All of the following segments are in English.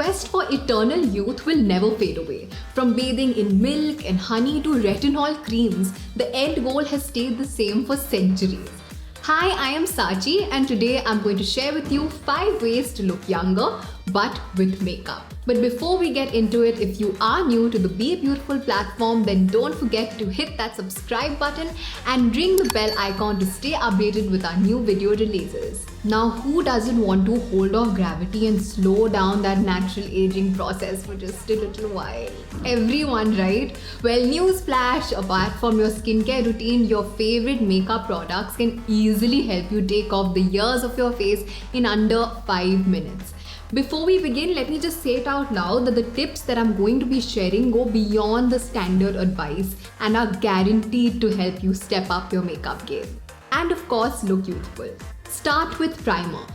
quest for eternal youth will never fade away. From bathing in milk and honey to retinol creams, the end goal has stayed the same for centuries. Hi, I am Sachi and today I'm going to share with you 5 ways to look younger but with makeup. But before we get into it, if you are new to the Be Beautiful platform, then don't forget to hit that subscribe button and ring the bell icon to stay updated with our new video releases. Now, who doesn't want to hold off gravity and slow down that natural aging process for just a little while? Everyone, right? Well, newsflash, apart from your skincare routine, your favorite makeup products can easily help you take off the years of your face in under 5 minutes. Before we begin, let me just say it out loud that the tips that I'm going to be sharing go beyond the standard advice and are guaranteed to help you step up your makeup game. And of course, look youthful. Start with primer.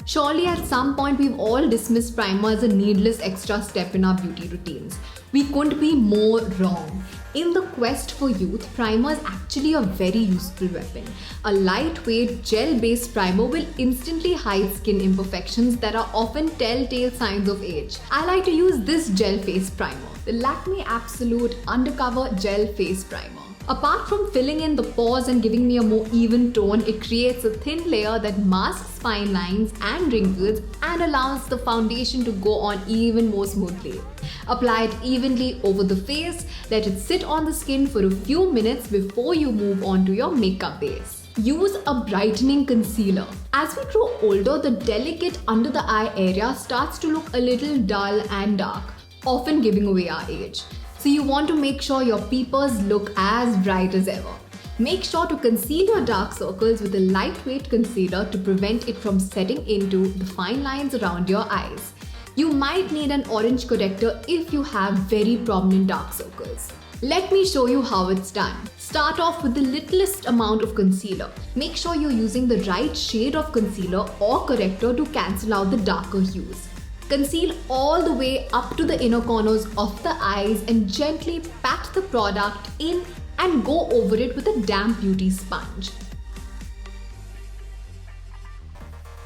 Surely at some point we've all dismissed primer as a needless extra step in our beauty routines. We couldn't be more wrong. In the quest for youth, primer is actually a very useful weapon. A lightweight gel-based primer will instantly hide skin imperfections that are often telltale signs of age. I like to use this gel face primer, the Lakme Absolute Undercover Gel Face Primer. Apart from filling in the pores and giving me a more even tone, it creates a thin layer that masks fine lines and wrinkles and allows the foundation to go on even more smoothly. Apply it evenly over the face, let it sit on the skin for a few minutes before you move on to your makeup base. Use a brightening concealer. As we grow older, the delicate under the eye area starts to look a little dull and dark, often giving away our age. So you want to make sure your peepers look as bright as ever. Make sure to conceal your dark circles with a lightweight concealer to prevent it from setting into the fine lines around your eyes. You might need an orange corrector if you have very prominent dark circles. Let me show you how it's done. Start off with the littlest amount of concealer. Make sure you're using the right shade of concealer or corrector to cancel out the darker hues. Conceal all the way up to the inner corners of the eyes and gently pat the product in and go over it with a damp beauty sponge.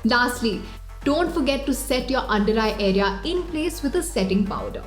Lastly, don't forget to set your under eye area in place with a setting powder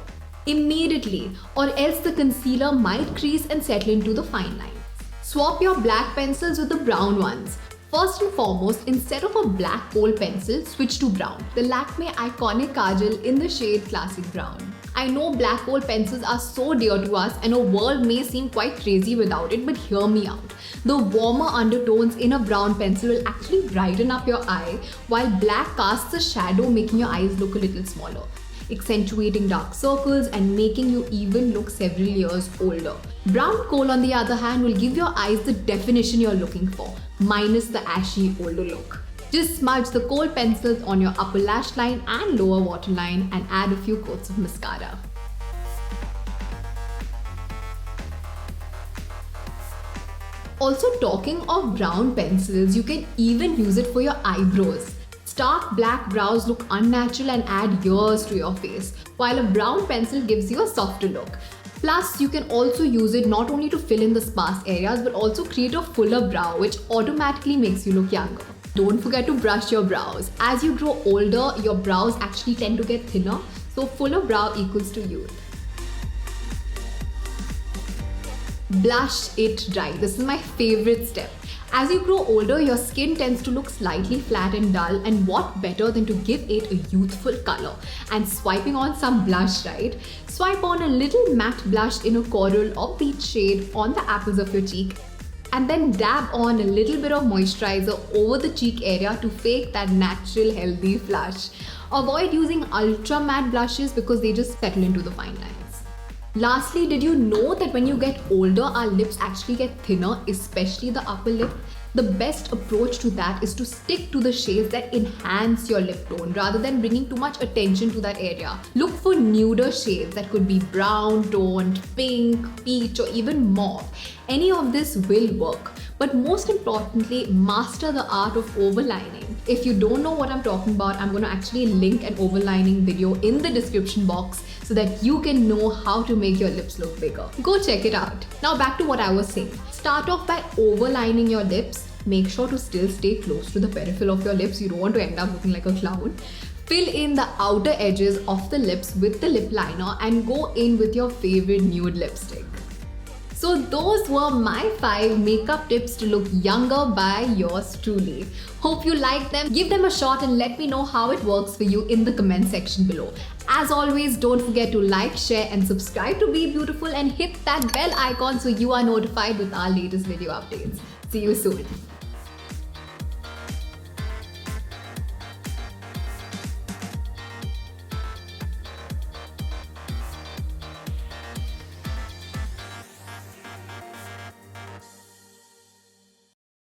immediately, or else the concealer might crease and settle into the fine lines. Swap your black pencils with the brown ones. First and foremost, instead of a black kohl pencil, switch to brown. The Lakme Iconic Kajal in the shade Classic Brown. I know black kohl pencils are so dear to us and our world may seem quite crazy without it, but hear me out. The warmer undertones in a brown pencil will actually brighten up your eye, while black casts a shadow, making your eyes look a little smaller, accentuating dark circles and making you even look several years older. Brown kohl, on the other hand, will give your eyes the definition you're looking for, minus the ashy older look. Just smudge the kohl pencils on your upper lash line and lower waterline and add a few coats of mascara. Also, talking of brown pencils, you can even use it for your eyebrows. Stark black brows look unnatural and add years to your face, while a brown pencil gives you a softer look. Plus, you can also use it not only to fill in the sparse areas but also create a fuller brow, which automatically makes you look younger. Don't forget to brush your brows. As you grow older, your brows actually tend to get thinner, so fuller brow equals to youth. Blush it dry. This is my favorite step. As you grow older, your skin tends to look slightly flat and dull, and what better than to give it a youthful color? And swiping on some blush, right? Swipe on a little matte blush in a coral or peach shade on the apples of your cheek, and then dab on a little bit of moisturizer over the cheek area to fake that natural healthy flush. Avoid using ultra matte blushes because they just settle into the fine lines. Lastly, did you know that when you get older, our lips actually get thinner, especially the upper lip? The best approach to that is to stick to the shades that enhance your lip tone rather than bringing too much attention to that area. Look for nuder shades that could be brown toned, pink, peach, or even mauve. Any of this will work. But most importantly, master the art of overlining. If you don't know what I'm talking about, I'm going to actually link an overlining video in the description box so that you can know how to make your lips look bigger. Go check it out. Now back to what I was saying. Start off by overlining your lips. Make sure to still stay close to the peripheral of your lips. You don't want to end up looking like a clown. Fill in the outer edges of the lips with the lip liner and go in with your favorite nude lipstick. So those were my 5 makeup tips to look younger by yours truly. Hope you liked them. Give them a shot and let me know how it works for you in the comment section below. As always, don't forget to like, share and subscribe to Be Beautiful and hit that bell icon so you are notified with our latest video updates. See you soon.